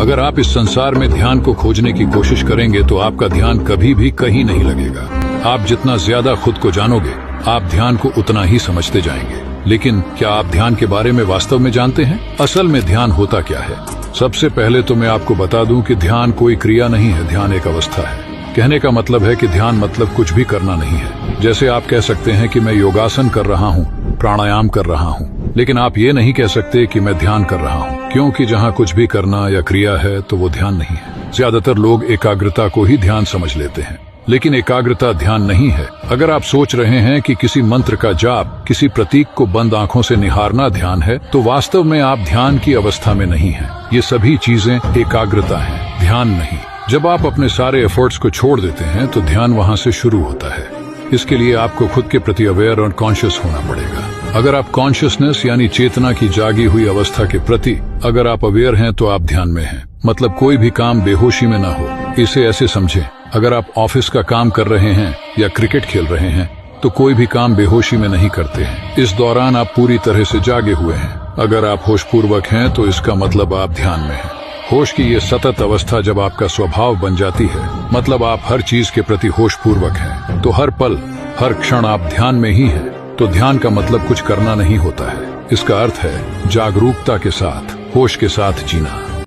अगर आप इस संसार में ध्यान को खोजने की कोशिश करेंगे तो आपका ध्यान कभी भी कहीं नहीं लगेगा। आप जितना ज्यादा खुद को जानोगे, आप ध्यान को उतना ही समझते जाएंगे। लेकिन क्या आप ध्यान के बारे में वास्तव में जानते हैं? असल में ध्यान होता क्या है? सबसे पहले तो मैं आपको बता दूं कि ध्यान कोई क्रिया नहीं है, ध्यान एक अवस्था है। कहने का मतलब है कि ध्यान मतलब कुछ भी करना नहीं है। जैसे आप कह सकते हैं कि मैं योगासन कर रहा हूँ, प्राणायाम कर रहा हूँ, लेकिन आप ये नहीं कह सकते कि मैं ध्यान कर रहा हूँ, क्योंकि जहाँ कुछ भी करना या क्रिया है तो वो ध्यान नहीं है। ज्यादातर लोग एकाग्रता को ही ध्यान समझ लेते हैं, लेकिन एकाग्रता ध्यान नहीं है। अगर आप सोच रहे हैं कि किसी मंत्र का जाप, किसी प्रतीक को बंद आंखों से निहारना ध्यान है, तो वास्तव में आप ध्यान की अवस्था में नहीं हैं। ये सभी चीजें एकाग्रता हैं, ध्यान नहीं। जब आप अपने सारे एफर्ट्स को छोड़ देते हैं तो ध्यान वहाँ से शुरू होता है। इसके लिए आपको खुद के प्रति अवेयर और कॉन्शियस होना पड़ेगा। अगर आप कॉन्शियसनेस यानी चेतना की जागी हुई अवस्था के प्रति अगर आप अवेयर हैं तो आप ध्यान में हैं। मतलब कोई भी काम बेहोशी में ना हो। इसे ऐसे समझें, अगर आप ऑफिस का काम कर रहे हैं या क्रिकेट खेल रहे हैं तो कोई भी काम बेहोशी में नहीं करते हैं। इस दौरान आप पूरी तरह से जागे हुए हैं। अगर आप होशपूर्वक हैं तो इसका मतलब आप ध्यान में हैं। होश की ये सतत अवस्था जब आपका स्वभाव बन जाती है, मतलब आप हर चीज के प्रति होशपूर्वक हैं, तो हर पल हर क्षण आप ध्यान में ही हैं। तो ध्यान का मतलब कुछ करना नहीं होता है। इसका अर्थ है जागरूकता के साथ, होश के साथ जीना।